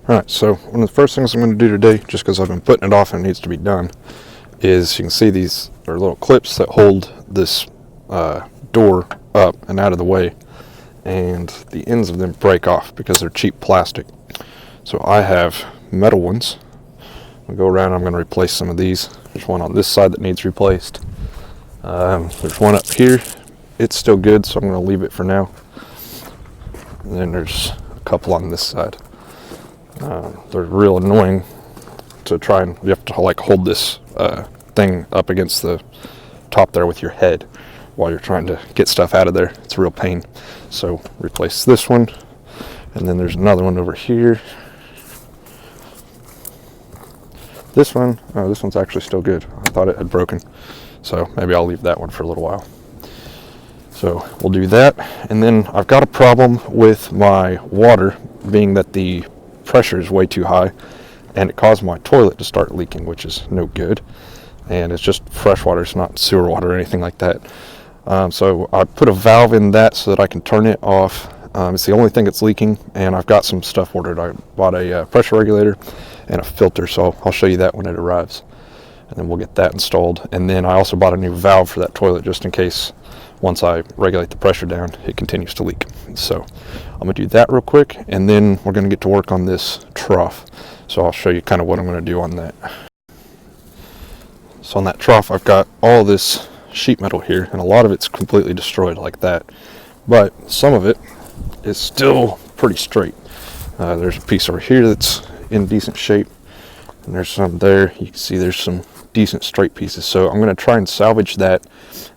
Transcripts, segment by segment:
Alright, so one of the first things I'm going to do today, just because I've been putting it off and it needs to be done, is you can see these are little clips that hold this door up and out of the way, and the ends of them break off because they're cheap plastic. So I have metal ones. I'll go around, I'm going to replace some of these. There's one on this side that needs replaced. There's one up here. It's still good, so I'm going to leave it for now. And then there's a couple on this side. They're real annoying to try, and you have to like hold this thing up against the top there with your head while you're trying to get stuff out of there. It's a real pain. So replace this one, and then there's another one over here. This one, oh, this one's actually still good. I thought it had broken, so maybe I'll leave that one for a little while. So we'll do that, and then I've got a problem with my water, being that the pressure is way too high, and it caused my toilet to start leaking, which is no good. And it's just fresh water, it's not sewer water or anything like that. So I put a valve in that so that I can turn it off. It's the only thing that's leaking, and I've got some stuff ordered. I bought a pressure regulator and a filter, so I'll show you that when it arrives, and then we'll get that installed. And then I also bought a new valve for that toilet, just in case once I regulate the pressure down it continues to leak. So I'm gonna do that real quick, and then we're gonna get to work on this trough. So I'll show you kind of what I'm gonna do on that. So on that trough, I've got all this sheet metal here, and a lot of it's completely destroyed like that, but some of it is still pretty straight. There's a piece over here that's in decent shape, and there's some there. You can see there's some decent straight pieces. So I'm going to try and salvage that,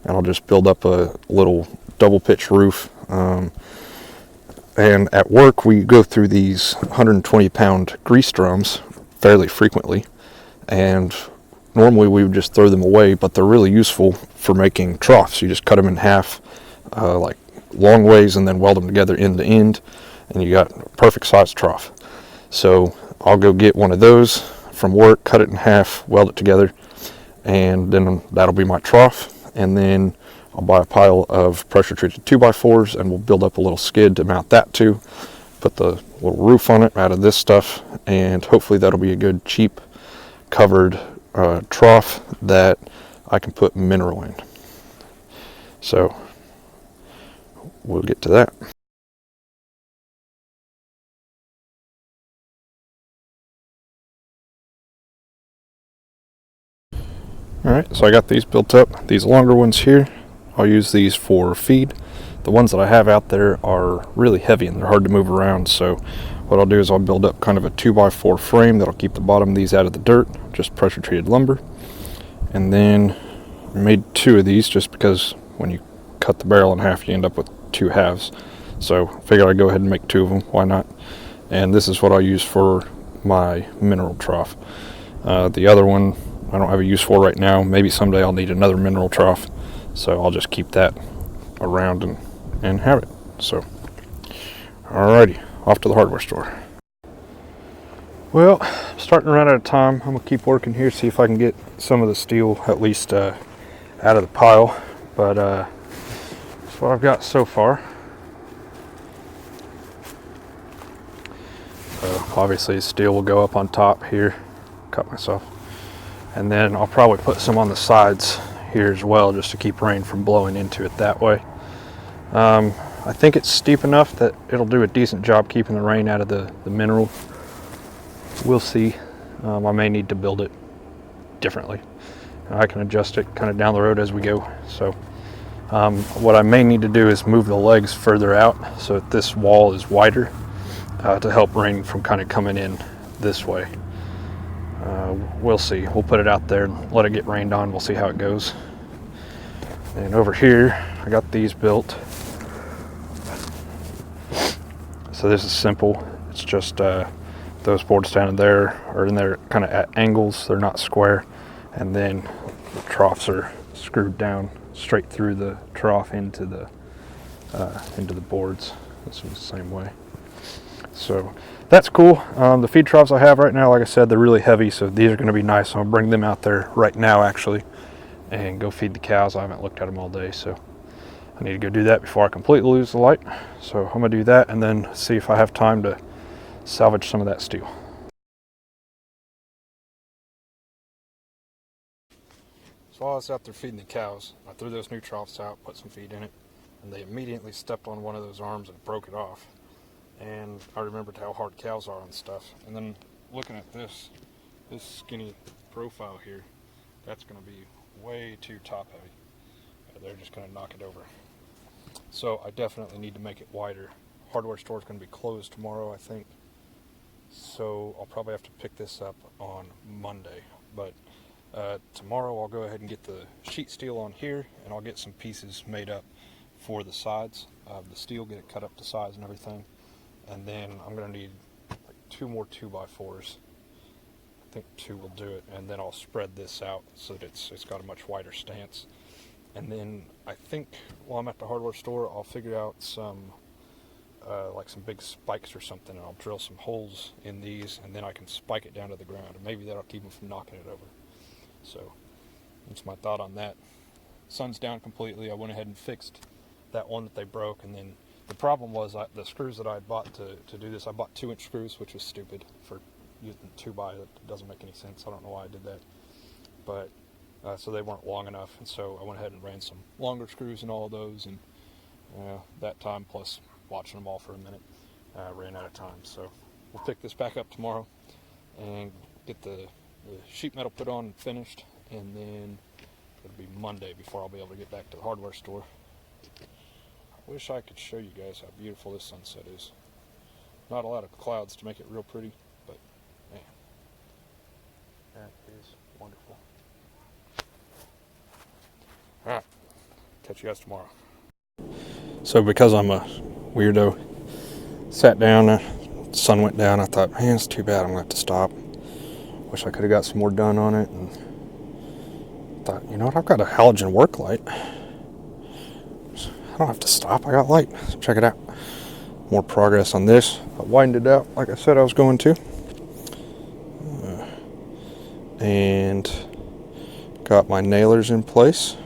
and I'll just build up a little double pitch roof. And at work we go through these 120-pound grease drums fairly frequently, and normally we would just throw them away, but they're really useful for making troughs. You just cut them in half, like long ways, and then weld them together end to end, and you got a perfect size trough. So I'll go get one of those from work, cut it in half, weld it together, and then that'll be my trough. And then I'll buy a pile of pressure treated 2x4s, and we'll build up a little skid to mount that to, put the little roof on it out of this stuff, and hopefully that'll be a good cheap covered trough that I can put mineral in. So we'll get to that. Alright, so I got these built up. These longer ones here, I'll use these for feed. The ones that I have out there are really heavy and they're hard to move around, so what I'll do is I'll build up kind of a 2x4 frame that'll keep the bottom of these out of the dirt, just pressure treated lumber. And then I made two of these just because when you cut the barrel in half you end up with two halves. So I figured I'd go ahead and make two of them, why not? And this is what I'll use for my mineral trough. The other one I don't have a use for right now. Maybe someday I'll need another mineral trough, so I'll just keep that around and have it. So alrighty, off to the hardware store. Well, I'm starting to run out of time. I'm gonna keep working here, see if I can get some of the steel at least out of the pile, but that's what I've got so far. So obviously steel will go up on top here. Cut myself. And then I'll probably put some on the sides here as well, just to keep rain from blowing into it that way. I think it's steep enough that it'll do a decent job keeping the rain out of the mineral. We'll see. I may need to build it differently. I can adjust it kind of down the road as we go. So what I may need to do is move the legs further out so that this wall is wider to help rain from kind of coming in this way. We'll see. We'll put it out there and let it get rained on. We'll see how it goes. And over here, I got these built. So this is simple. It's just those boards standing there are in there kind of at angles. They're not square. And then the troughs are screwed down straight through the trough into the boards. This is the same way. So that's cool. The feed troughs I have right now, like I said, they're really heavy, so these are going to be nice. I'll bring them out there right now actually and go feed the cows. I haven't looked at them all day, so I need to go do that before I completely lose the light. So I'm going to do that and then see if I have time to salvage some of that steel. So I was out there feeding the cows. I threw those new troughs out, put some feed in it, and they immediately stepped on one of those arms and broke it off. And I remembered how hard cows are and stuff. And then looking at this skinny profile here, that's going to be way too top heavy. They're just going to knock it over. So I definitely need to make it wider. Hardware store is going to be closed tomorrow, I think. So I'll probably have to pick this up on Monday. But tomorrow I'll go ahead and get the sheet steel on here, and I'll get some pieces made up for the sides of the steel, get it cut up to size and everything. And then I'm going to need like 2 more 2x4s. I think 2 will do it, and then I'll spread this out so that it's got a much wider stance. And then I think while I'm at the hardware store, I'll figure out some like some big spikes or something, and I'll drill some holes in these, and then I can spike it down to the ground, and maybe that'll keep them from knocking it over. So that's my thought on that. Sun's down completely. I went ahead and fixed that one that they broke, and then the problem was the screws that I bought to do this, I bought 2-inch screws, which was stupid for using 2x. That doesn't make any sense. I don't know why I did that, but so they weren't long enough, and so I went ahead and ran some longer screws in all of those, and that time plus watching them all for a minute, ran out of time. So we'll pick this back up tomorrow and get the sheet metal put on and finished, and then it'll be Monday before I'll be able to get back to the hardware store. I wish I could show you guys how beautiful this sunset is. Not a lot of clouds to make it real pretty, but man, that is wonderful. Alright, catch you guys tomorrow. So because I'm a weirdo, sat down, the sun went down, I thought, man, it's too bad I'm going to have to stop. Wish I could have got some more done on it, and thought, you know what, I've got a halogen work light. I don't have to stop, I got light. So check it out. More progress on this. I widened it out like I said I was going to. And got my nailers in place.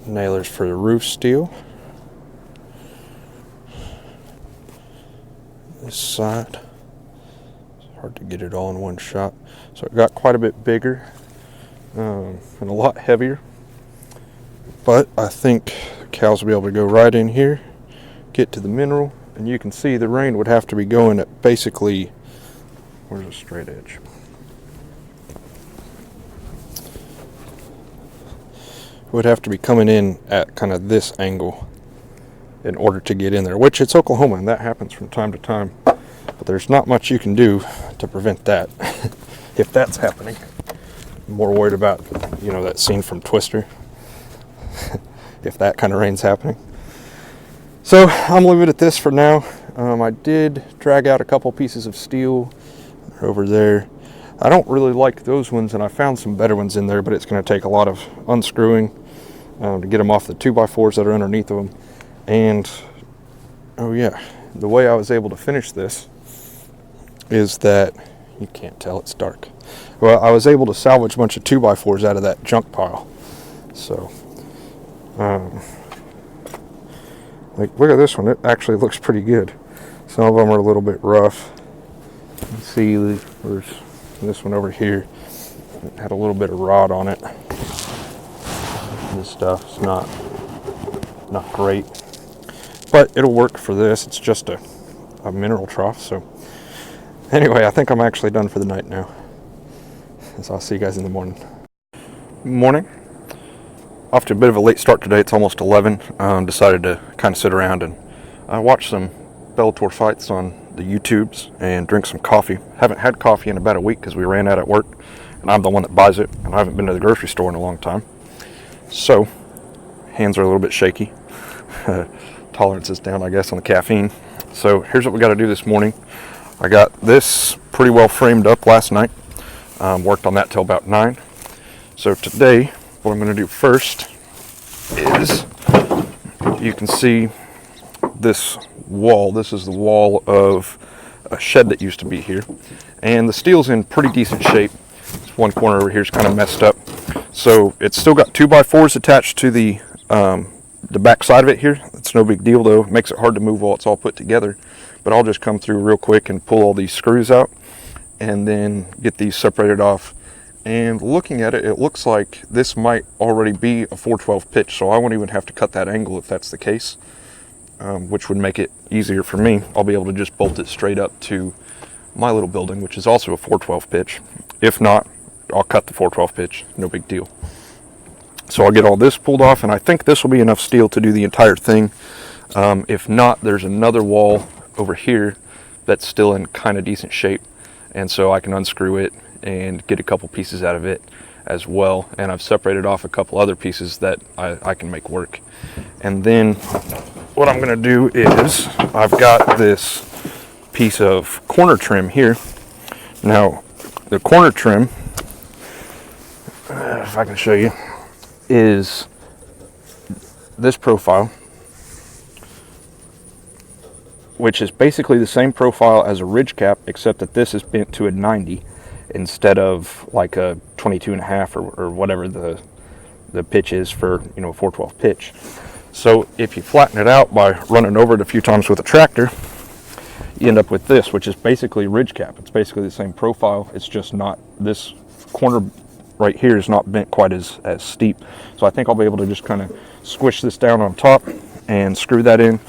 Nailers for the roof steel. This side. It's hard to get it all in one shot. So it got quite a bit bigger and a lot heavier. But I think the cows will be able to go right in here, get to the mineral, and you can see the rain would have to be going at basically, where's the straight edge? Would have to be coming in at kind of this angle in order to get in there, which it's Oklahoma and that happens from time to time, but there's not much you can do to prevent that. If that's happening, I'm more worried about, you know, that scene from Twister. If that kind of rain's happening. So I'm leaving it at this for now. I did drag out a couple pieces of steel over there. I don't really like those ones, and I found some better ones in there, but it's going to take a lot of unscrewing to get them off the 2x4s that are underneath of them. And oh yeah, the way I was able to finish this is that, you can't tell, it's dark. Well, I was able to salvage a bunch of 2x4s out of that junk pile. So like, look at this one, it actually looks pretty good. Some of them are a little bit rough. You can see there's this one over here, it had a little bit of rod on it. This stuff's not great, but it'll work for this. It's just a mineral trough. So anyway, I think I'm actually done for the night now. So I'll see you guys in the morning. Morning. Off to a bit of a late start today. It's almost 11. Decided to kind of sit around and watch some Bellator fights on the YouTubes and drink some coffee. Haven't had coffee in about a week because we ran out at work, and I'm the one that buys it, and I haven't been to the grocery store in a long time. So hands are a little bit shaky. Tolerance is down, I guess, on the caffeine. So here's what we got to do this morning. I got this pretty well framed up last night. Worked on that till about 9. So today, what I'm going to do first is, you can see this wall. This is the wall of a shed that used to be here, and the steel's in pretty decent shape. This one corner over here is kind of messed up, so it's still got 2x4s attached to the back side of it here. It's no big deal though. It makes it hard to move while it's all put together, but I'll just come through real quick and pull all these screws out and then get these separated off And looking at it, it looks like this might already be a 412 pitch, so I won't even have to cut that angle if that's the case, which would make it easier for me. I'll be able to just bolt it straight up to my little building, which is also a 412 pitch. If not, I'll cut the 412 pitch, no big deal. So I'll get all this pulled off, and I think this will be enough steel to do the entire thing. If not, there's another wall over here that's still in kind of decent shape, and so I can unscrew it and get a couple pieces out of it as well. And I've separated off a couple other pieces that I can make work. And then what I'm going to do is I've got this piece of corner trim here. Now the corner trim, if I can show you, is this profile, which is basically the same profile as a ridge cap, except that this is bent to a 90 instead of like a 22.5 or whatever the pitch is for, you know, a 412 pitch. So if you flatten it out by running over it a few times with a tractor, you end up with this, which is basically ridge cap. It's basically the same profile. It's just not, this corner right here is not bent quite as steep. So I think I'll be able to just kind of squish this down on top and screw that in,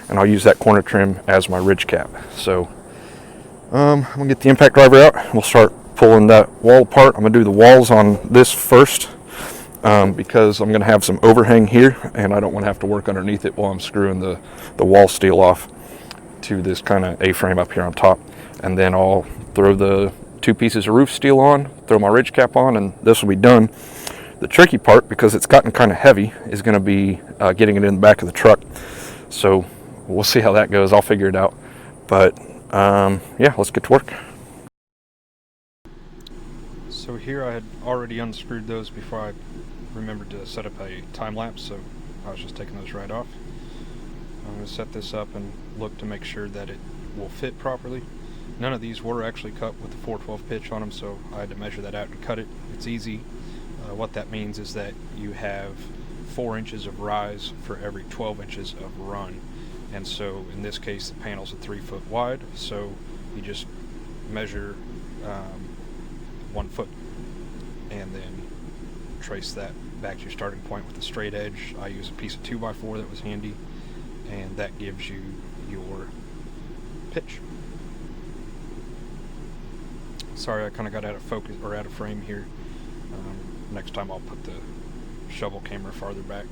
and I'll use that corner trim as my ridge cap. So I'm gonna get the impact driver out. We'll start pulling that wall apart. I'm gonna do the walls on this first, because I'm gonna have some overhang here, and I don't want to have to work underneath it while I'm screwing the wall steel off to this kind of A-frame up here on top. And then I'll throw the 2 pieces of roof steel on, throw my ridge cap on, and this will be done. The tricky part, because it's gotten kind of heavy, is going to be getting it in the back of the truck. So we'll see how that goes. I'll figure it out. But yeah, let's get to work. So here I had already unscrewed those before I remembered to set up a time lapse, so I was just taking those right off. I'm going to set this up and look to make sure that it will fit properly. None of these were actually cut with the 412 pitch on them, so I had to measure that out and cut it. It's easy. What that means is that you have 4 inches of rise for every 12 inches of run. And so in this case, the panel's a 3 foot wide, so you just measure 1 foot and then trace that back to your starting point with a straight edge. I use a piece of 2x4 that was handy, and that gives you your pitch. Sorry, I kind of got out of focus or out of frame here. Next time I'll put the shovel camera farther back.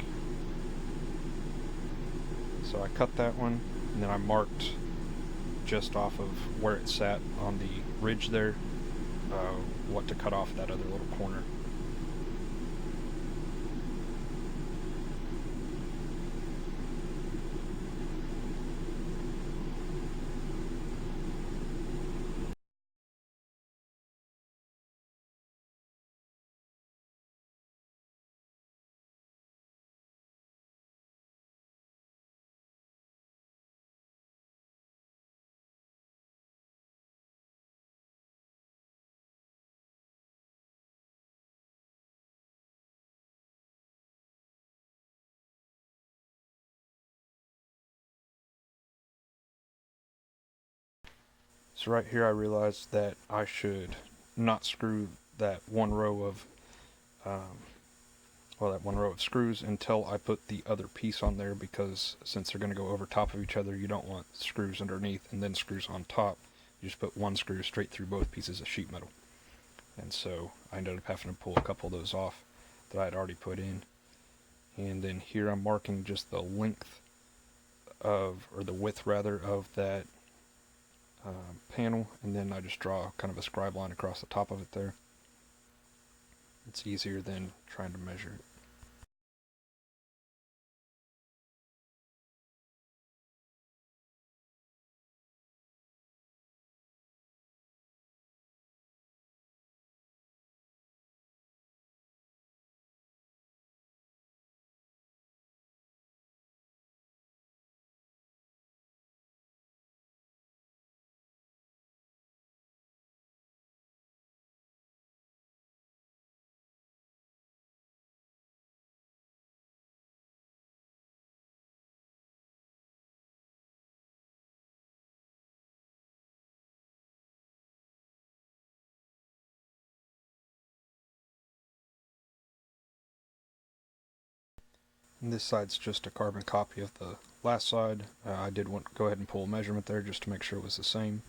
So I cut that one, and then I marked just off of where it sat on the ridge there, what to cut off that other little corner. So right here I realized that I should not screw that one row of that one row of screws until I put the other piece on there, because since they're going to go over top of each other, you don't want screws underneath and then screws on top. You just put one screw straight through both pieces of sheet metal. And so I ended up having to pull a couple of those off that I had already put in. And then here I'm marking just the length of, or the width rather, of that panel, and then I just draw kind of a scribe line across the top of it there. It's easier than trying to measure it. And this side's just a carbon copy of the last side. I did want to go ahead and pull a measurement there just to make sure it was the same.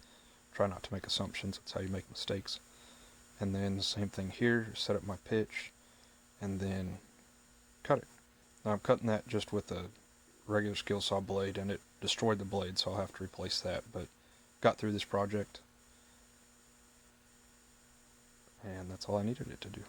Try not to make assumptions, that's how you make mistakes. And then the same thing here, set up my pitch, and then cut it. Now I'm cutting that just with a regular skill saw blade, and it destroyed the blade, so I'll have to replace that, but got through this project, and that's all I needed it to do.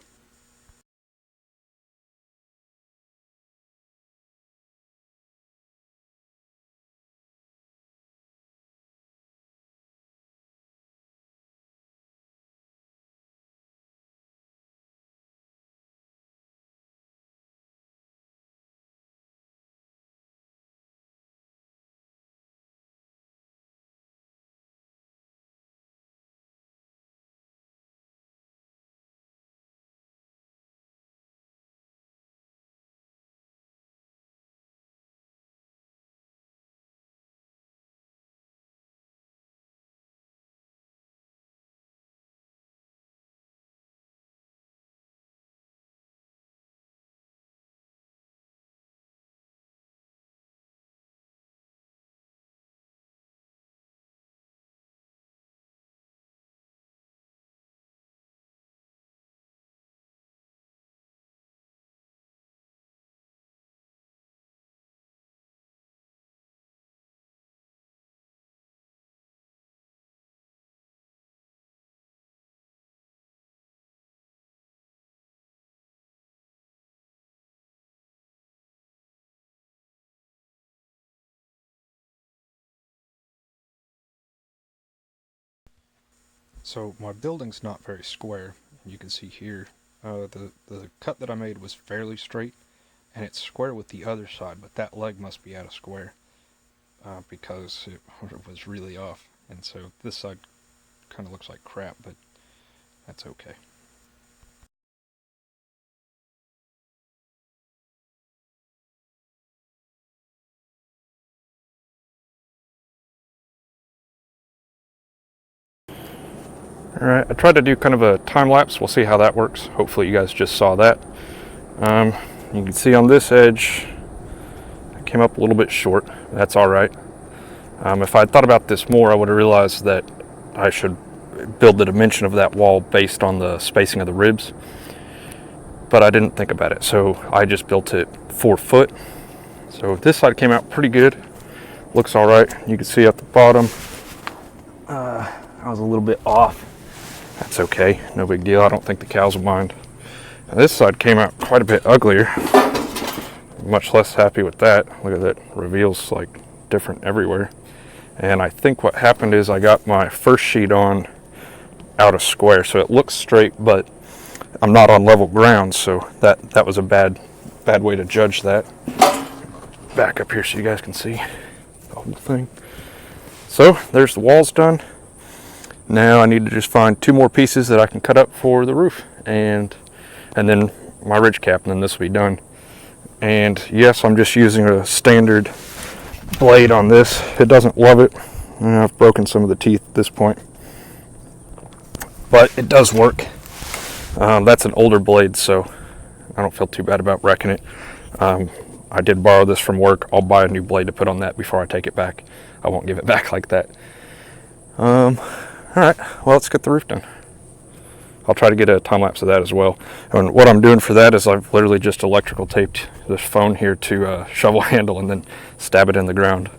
So my building's not very square. You can see here, the cut that I made was fairly straight, and it's square with the other side, but that leg must be out of square because it was really off. And so this side kind of looks like crap, but that's okay. Alright, I tried to do kind of a time lapse. We'll see how that works. Hopefully you guys just saw that. You can see on this edge, I came up a little bit short. That's alright. If I had thought about this more, I would have realized that I should build the dimension of that wall based on the spacing of the ribs. But I didn't think about it, so I just built it 4 foot. So this side came out pretty good. Looks alright. You can see at the bottom, I was a little bit off. That's okay, no big deal. I don't think the cows will mind. Now this side came out quite a bit uglier. Much less happy with that. Look at that, reveals like different everywhere. And I think what happened is I got my first sheet on out of square, so it looks straight, but I'm not on level ground, so that was a bad way to judge that. Back up here so you guys can see the whole thing. So there's the walls done. Now I need to just find 2 more pieces that I can cut up for the roof, and then my ridge cap, and then this will be done. And yes, I'm just using a standard blade on this. It doesn't love it. I've broken some of the teeth at this point, but it does work. That's an older blade, so I don't feel too bad about wrecking it. I did borrow this from work. I'll buy a new blade to put on that before I take it back. I won't give it back like that. Alright, well, let's get the roof done. I'll try to get a time lapse of that as well. And what I'm doing for that is I've literally just electrical taped this phone here to a shovel handle and then stab it in the ground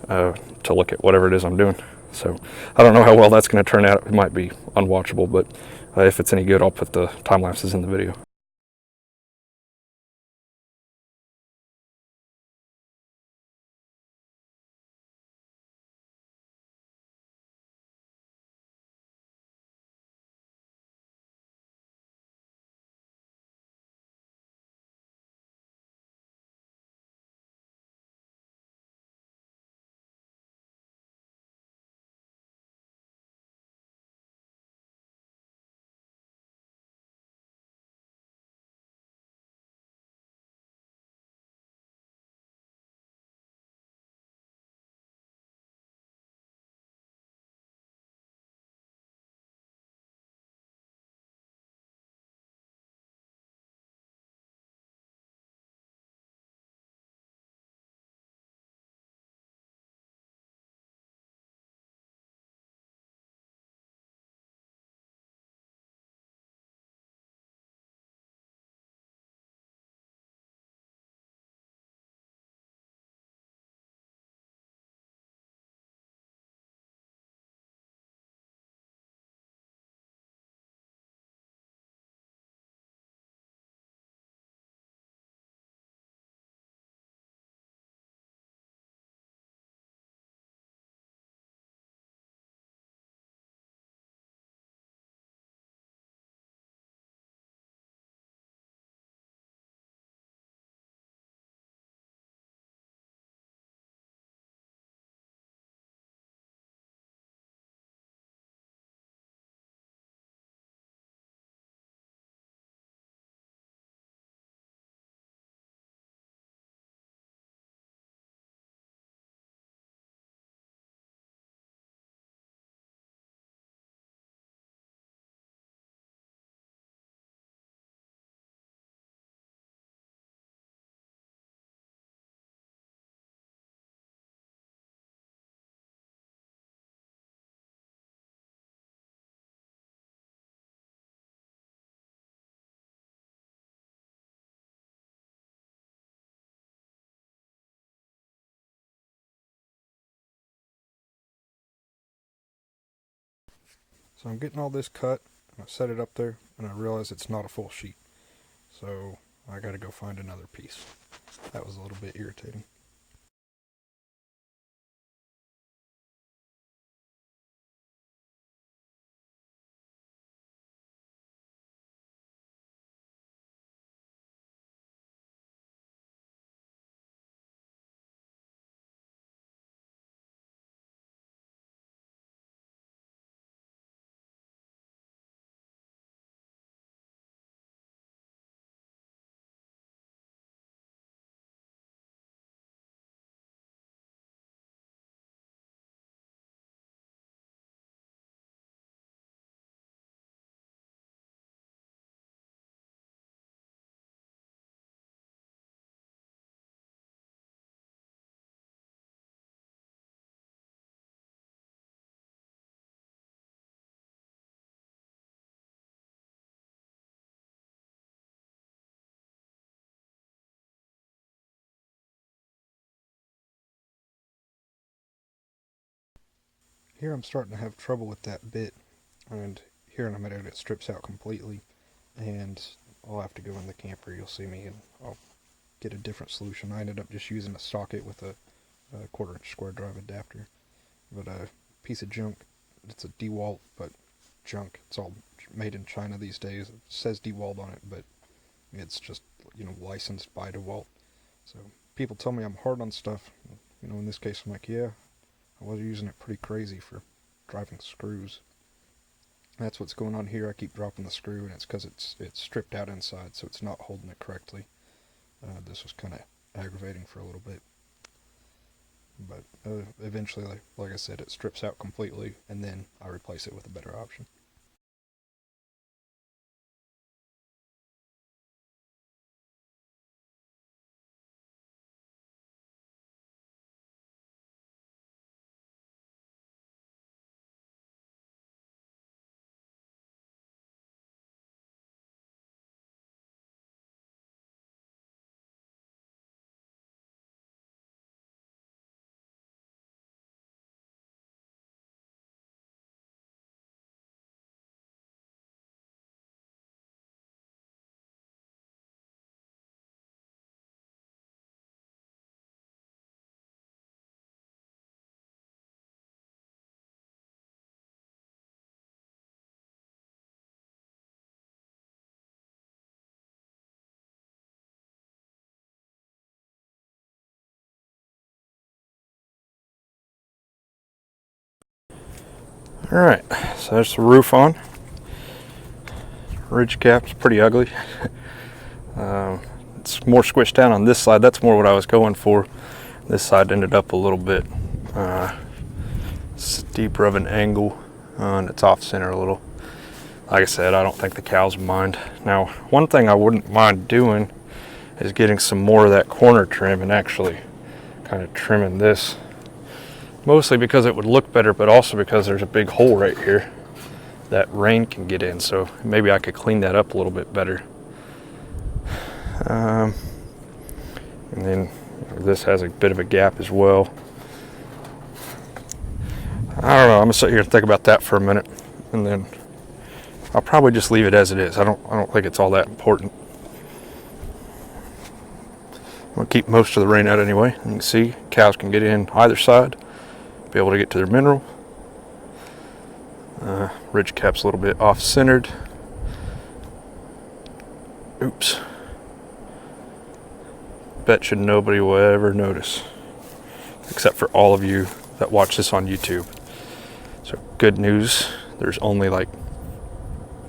to look at whatever it is I'm doing. So I don't know how well that's going to turn out. It might be unwatchable, but if it's any good, I'll put the time lapses in the video. So I'm getting all this cut, and I set it up there, and I realize it's not a full sheet. So I gotta go find another piece. That was a little bit irritating. Here I'm starting to have trouble with that bit, and here in a minute it strips out completely, and I'll have to go in the camper. You'll see me, and I'll get a different solution. I ended up just using a socket with a quarter-inch square drive adapter, but a piece of junk. It's a DeWalt, but junk. It's all made in China these days. It says DeWalt on it, but it's just licensed by DeWalt. So people tell me I'm hard on stuff. In this case, I'm like, yeah, I was using it pretty crazy for driving screws. That's what's going on here. I keep dropping the screw, and it's because it's stripped out inside, so it's not holding it correctly. This was kind of aggravating for a little bit, but eventually, like I said, it strips out completely, and then I replace it with a better option. Alright, so there's the roof on. Ridge cap's pretty ugly. It's more squished down on this side. That's more what I was going for. This side ended up a little bit steeper of an angle, and it's off center a little. Like I said, I don't think the cows mind. Now, one thing I wouldn't mind doing is getting some more of that corner trim and actually kind of trimming this. Mostly because it would look better, but also because there's a big hole right here that rain can get in, so maybe I could clean that up a little bit better. And then this has a bit of a gap as well. I don't know, I'm gonna sit here and think about that for a minute, and then I'll probably just leave it as it is. I don't think it's all that important. I'm gonna keep most of the rain out anyway. You can see cows can get in either side, be able to get to their mineral. Ridge cap's a little bit off-centered. Oops. Bet you nobody will ever notice, except for all of you that watch this on YouTube. So good news, there's only like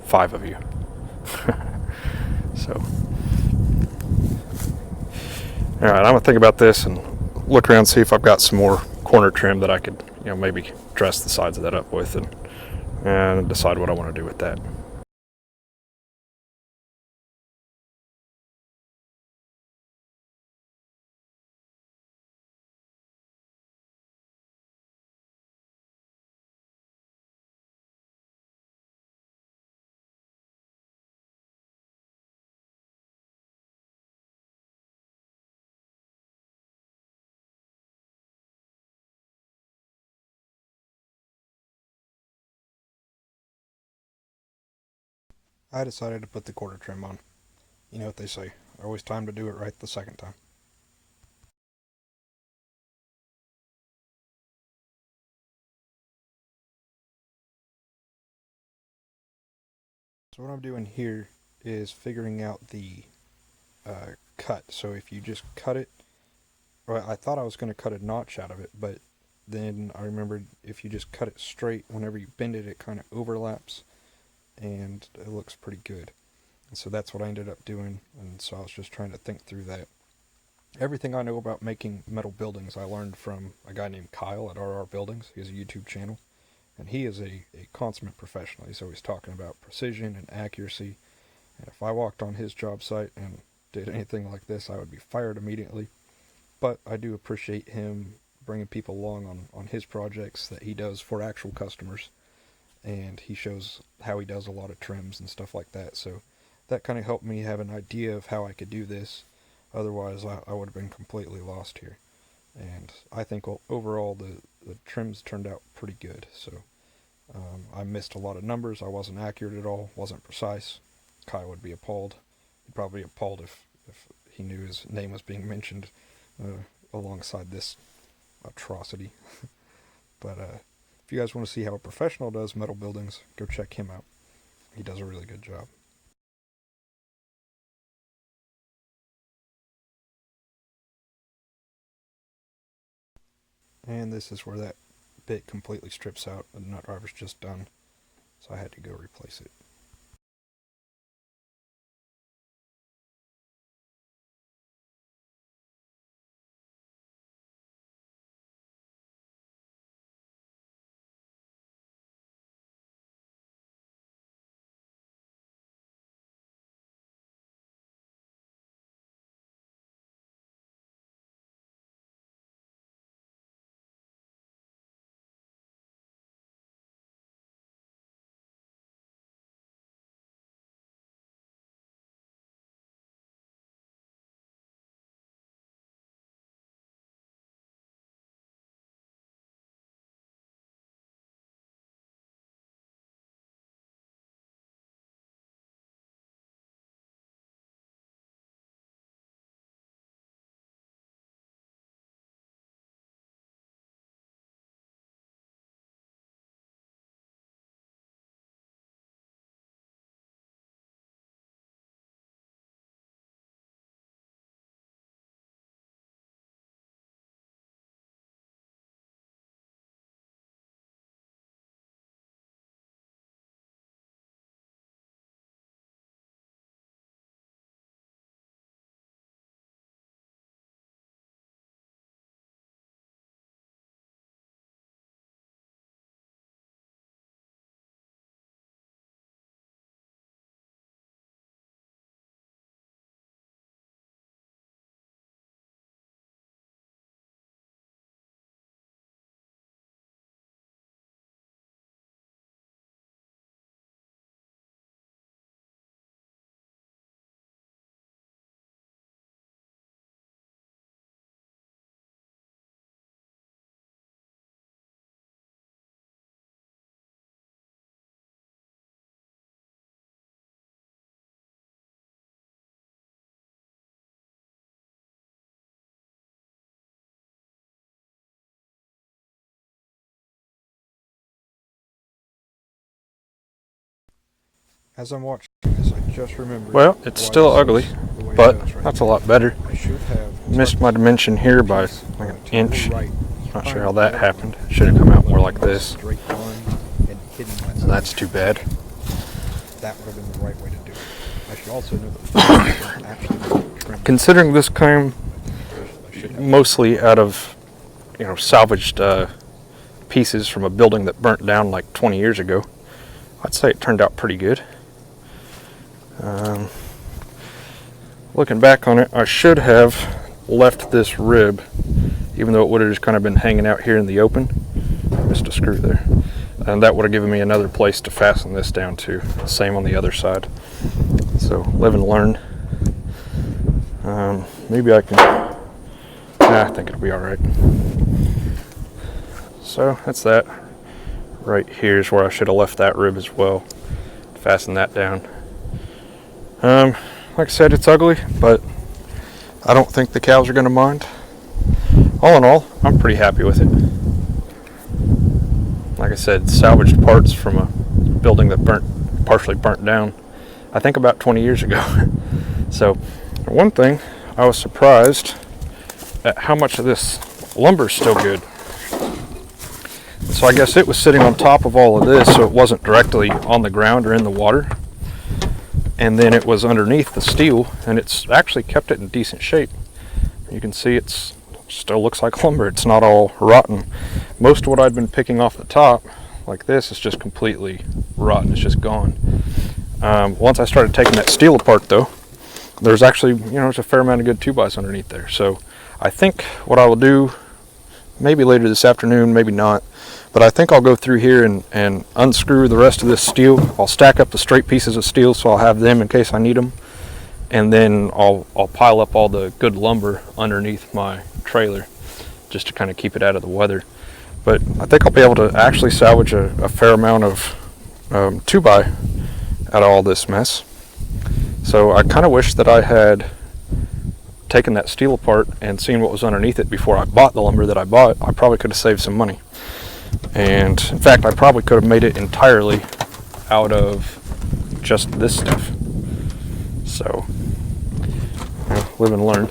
5 of you. So, all right, I'm gonna think about this and look around, see if I've got some more corner trim that I could, maybe dress the sides of that up with, and decide what I want to do with that. I decided to put the quarter trim on. You know what they say, always time to do it right the second time. So what I'm doing here is figuring out the cut. So if you just cut it, well, I thought I was going to cut a notch out of it, but then I remembered if you just cut it straight, whenever you bend it, it kind of overlaps, and it looks pretty good. And so that's what I ended up doing, and so I was just trying to think through that. Everything I know about making metal buildings I learned from a guy named Kyle at RR Buildings. He has a YouTube channel, and he is a consummate professional. He's always talking about precision and accuracy, and if I walked on his job site and did anything like this, I would be fired immediately. But I do appreciate him bringing people along on his projects that he does for actual customers, and he shows how he does a lot of trims and stuff like that. So that kind of helped me have an idea of how I could do this. Otherwise, I would have been completely lost here. And I think overall the trims turned out pretty good. So I missed a lot of numbers. I wasn't accurate at all, wasn't precise. Kai would be appalled. He'd probably be appalled if he knew his name was being mentioned alongside this atrocity. But if you guys want to see how a professional does metal buildings, go check him out. He does a really good job. And this is where that bit completely strips out. The nut driver's just done, so I had to go replace it. As I'm watching this, I just remembered. Well, it's still ugly, but that's a lot better. Missed my dimension here by like an inch. Not sure how that happened. Should have come out more like this. So that's too bad. That would have been the right way to do it. I should also know that considering this came mostly out of salvaged pieces from a building that burnt down like 20 years ago, I'd say it turned out pretty good. Looking back on it, I should have left this rib, even though it would have just kind of been hanging out here in the open. Missed a screw there. And that would have given me another place to fasten this down to. Same on the other side. So live and learn. Maybe I can, I think it'll be alright. So that's that. Right here is where I should have left that rib as well. Fasten that down. Like I said, it's ugly, but I don't think the cows are going to mind. All in all, I'm pretty happy with it. Like I said, salvaged parts from a building that partially burnt down, I think about 20 years ago. So, one thing, I was surprised at how much of this lumber is still good. So I guess it was sitting on top of all of this, so it wasn't directly on the ground or in the water. And then it was underneath the steel, and it's actually kept it in decent shape. You can see it still looks like lumber. It's not all rotten. Most of what I'd been picking off the top, like this, is just completely rotten. It's just gone. Once I started taking that steel apart, though, there's actually, there's a fair amount of good 2x underneath there. So I think what I will do, maybe later this afternoon, maybe not, but I think I'll go through here and unscrew the rest of this steel. I'll stack up the straight pieces of steel so I'll have them in case I need them. And then I'll pile up all the good lumber underneath my trailer just to kind of keep it out of the weather. But I think I'll be able to actually salvage a fair amount of 2x out of all this mess. So I kind of wish that I had taken that steel apart and seen what was underneath it before I bought the lumber that I bought. I probably could have saved some money. And in fact, I probably could have made it entirely out of just this stuff. So, live and learn.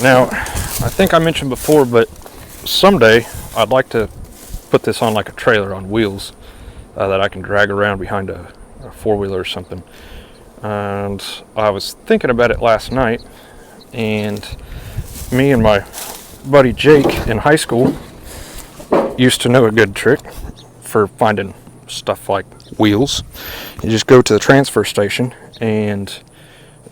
Now, I think I mentioned before, but someday I'd like to put this on like a trailer on wheels that I can drag around behind a four-wheeler or something. And I was thinking about it last night, and me and my buddy Jake in high school used to know a good trick for finding stuff like wheels. You just go to the transfer station and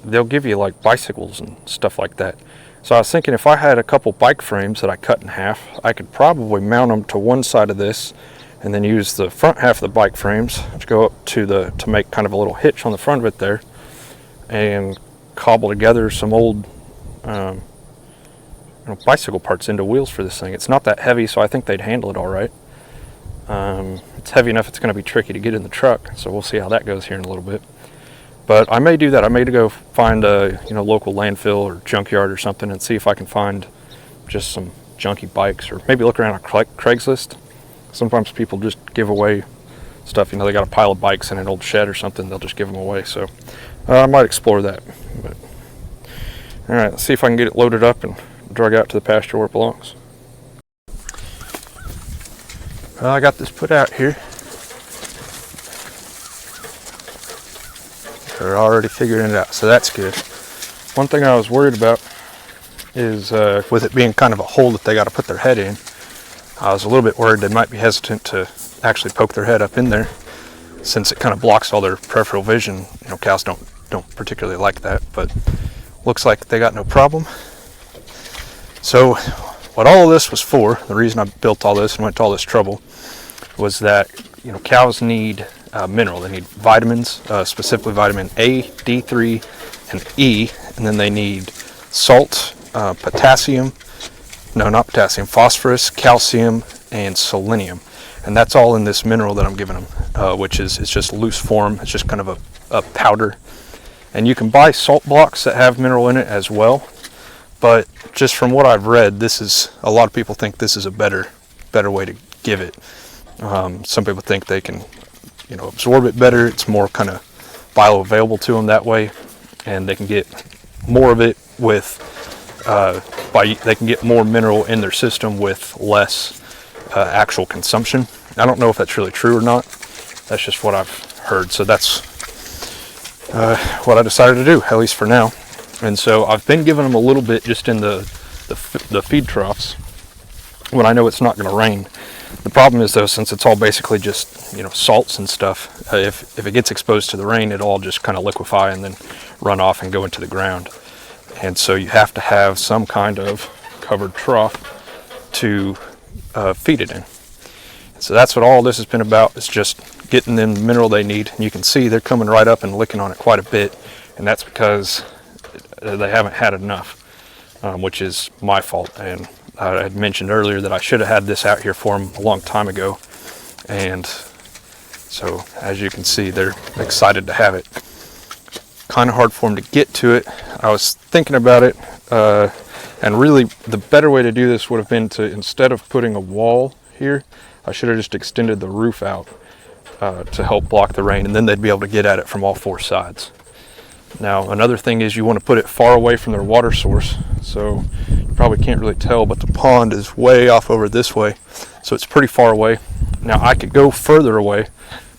they'll give you like bicycles and stuff like that. So I was thinking if I had a couple bike frames that I cut in half, I could probably mount them to one side of this and then use the front half of the bike frames to go up to make kind of a little hitch on the front of it there, and cobble together some old bicycle parts into wheels for this thing. It's not that heavy, so I think they'd handle it all right. It's heavy enough it's going to be tricky to get in the truck, so we'll see how that goes here in a little bit. But I may do that. I may go find a local landfill or junkyard or something and see if I can find just some junky bikes, or maybe look around on Craigslist. Sometimes people just give away stuff. They got a pile of bikes in an old shed or something, they'll just give them away. So I might explore that. But all right, let's see if I can get it loaded up and drug out to the pasture where it belongs. Well, I got this put out here. They're already figuring it out, so that's good. One thing I was worried about is with it being kind of a hole that they got to put their head in, I was a little bit worried they might be hesitant to actually poke their head up in there, since it kind of blocks all their peripheral vision. Cows don't particularly like that, but looks like they got no problem. So what all of this was for, the reason I built all this and went to all this trouble, was that cows need mineral. They need vitamins, specifically vitamin A, D3, and E, and then they need salt, potassium, no, not potassium, phosphorus, calcium, and selenium. And that's all in this mineral that I'm giving them, which is just loose form. It's just kind of a powder. And you can buy salt blocks that have mineral in it as well. But just from what I've read, a lot of people think this is a better way to give it. Some people think they can, absorb it better. It's more kind of bioavailable to them that way, and they can get more of it with they can get more mineral in their system with less actual consumption. I don't know if that's really true or not. That's just what I've heard. So that's what I decided to do, at least for now. And so I've been giving them a little bit just in the feed troughs when I know it's not going to rain. The problem is, though, since it's all basically just salts and stuff, if it gets exposed to the rain, it'll all just kind of liquefy and then run off and go into the ground. And so you have to have some kind of covered trough to feed it in. So that's what all this has been about, is just getting them the mineral they need. And you can see they're coming right up and licking on it quite a bit, and that's because they haven't had enough, which is my fault. And I had mentioned earlier that I should have had this out here for them a long time ago, and So as you can see, they're excited to have it. Kind of hard for them to get to it. I was thinking about it, and really the better way to do this would have been to, instead of putting a wall here, I should have just extended the roof out to help block the rain, and then they'd be able to get at it from all four sides. Now another thing is you want to put it far away from their water source. So you probably can't really tell, but the pond is way off over this way, so it's pretty far away. Now I could go further away,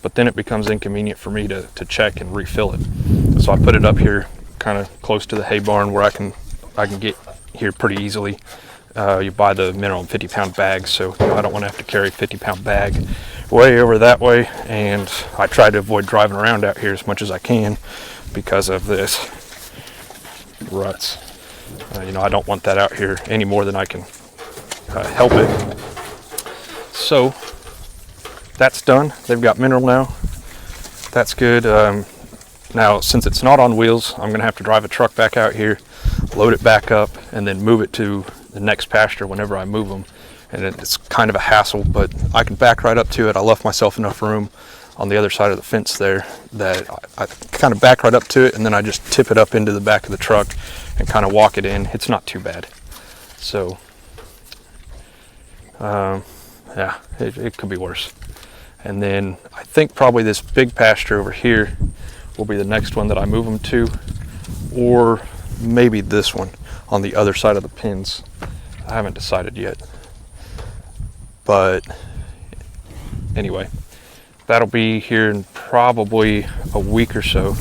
but then it becomes inconvenient for me to check and refill it. So I put it up here kind of close to the hay barn where I can get here pretty easily. You buy the minimum 50-pound bags, so I don't want to have to carry a 50-pound bag way over that way. And I try to avoid driving around out here as much as I can because of this ruts. I don't want that out here any more than I can help it. So that's done. They've got mineral now. That's good. Now, since it's not on wheels, I'm gonna have to drive a truck back out here, load it back up, and then move it to the next pasture whenever I move them. And it's kind of a hassle, but I can back right up to it. I left myself enough room on the other side of the fence there that I kind of back right up to it, and then I just tip it up into the back of the truck and kind of walk it in. It's not too bad. So, yeah, it could be worse. And then I think probably this big pasture over here will be the next one that I move them to, or maybe this one on the other side of the pins. I haven't decided yet. But anyway, that'll be here in probably a week or so.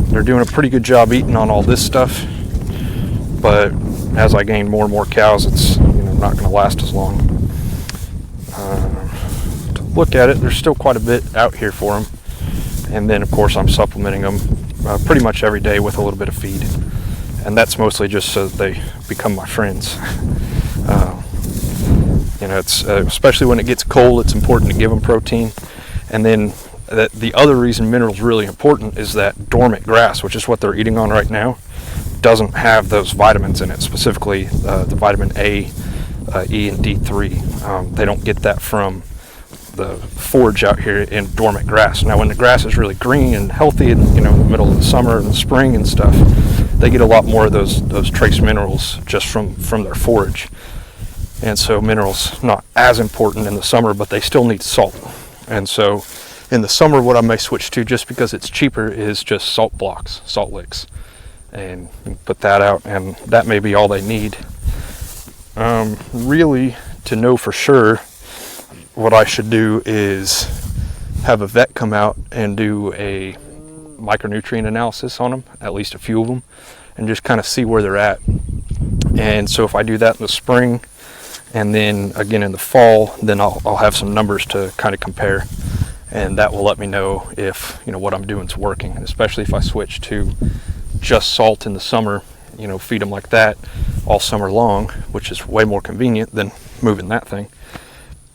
They're doing a pretty good job eating on all this stuff, but as I gain more and more cows, it's not going to last as long. To look at it, there's still quite a bit out here for them, and then of course I'm supplementing them pretty much every day with a little bit of feed, and that's mostly just so that they become my friends. It's especially when it gets cold, it's important to give them protein. And then the other reason mineral is really important is that dormant grass, which is what they're eating on right now, doesn't have those vitamins in it, specifically the vitamin A, E, and D3. They don't get that from the forage out here in dormant grass. Now, when the grass is really green and healthy, in the middle of the summer and the spring and stuff, they get a lot more of those trace minerals just from their forage. And so minerals not as important in the summer, but they still need salt. And so in the summer, what I may switch to, just because it's cheaper, is just salt blocks, salt licks, and put that out, and that may be all they need. Really, to know for sure, what I should do is have a vet come out and do a micronutrient analysis on them, at least a few of them, and just kind of see where they're at. And so if I do that in the spring, and then again in the fall, then I'll have some numbers to kind of compare, and that will let me know if what I'm doing is working. Especially if I switch to just salt in the summer, feed them like that all summer long, which is way more convenient than moving that thing.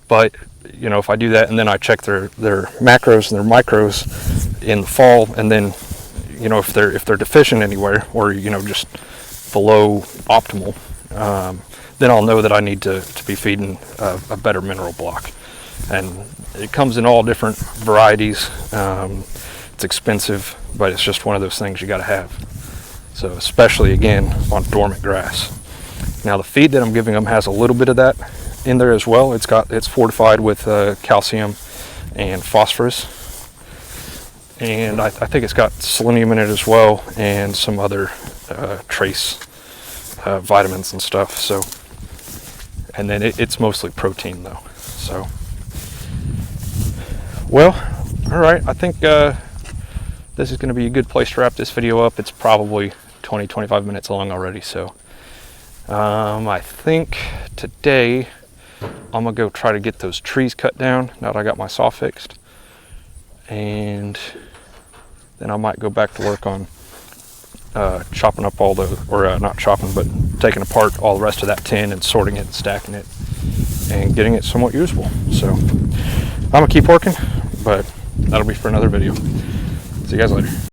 But if I do that and then I check their macros and their micros in the fall, and then if they're deficient anywhere, or just below optimal, then I'll know that I need to be feeding a better mineral block. And it comes in all different varieties. It's expensive, but it's just one of those things you got to have. So especially again on dormant grass. Now the feed that I'm giving them has a little bit of that in there as well. It's fortified with calcium and phosphorus, and I think it's got selenium in it as well, and some other trace vitamins and stuff. So, and then it's mostly protein though. So, well, all right. I think this is going to be a good place to wrap this video up. It's probably 20-25 minutes long already. So, I think today I'm gonna go try to get those trees cut down now that I got my saw fixed, and then I might go back to work on chopping up all the, or not chopping, but taking apart all the rest of that tin and sorting it and stacking it and getting it somewhat usable. So I'm gonna keep working, but that'll be for another video. See you guys later.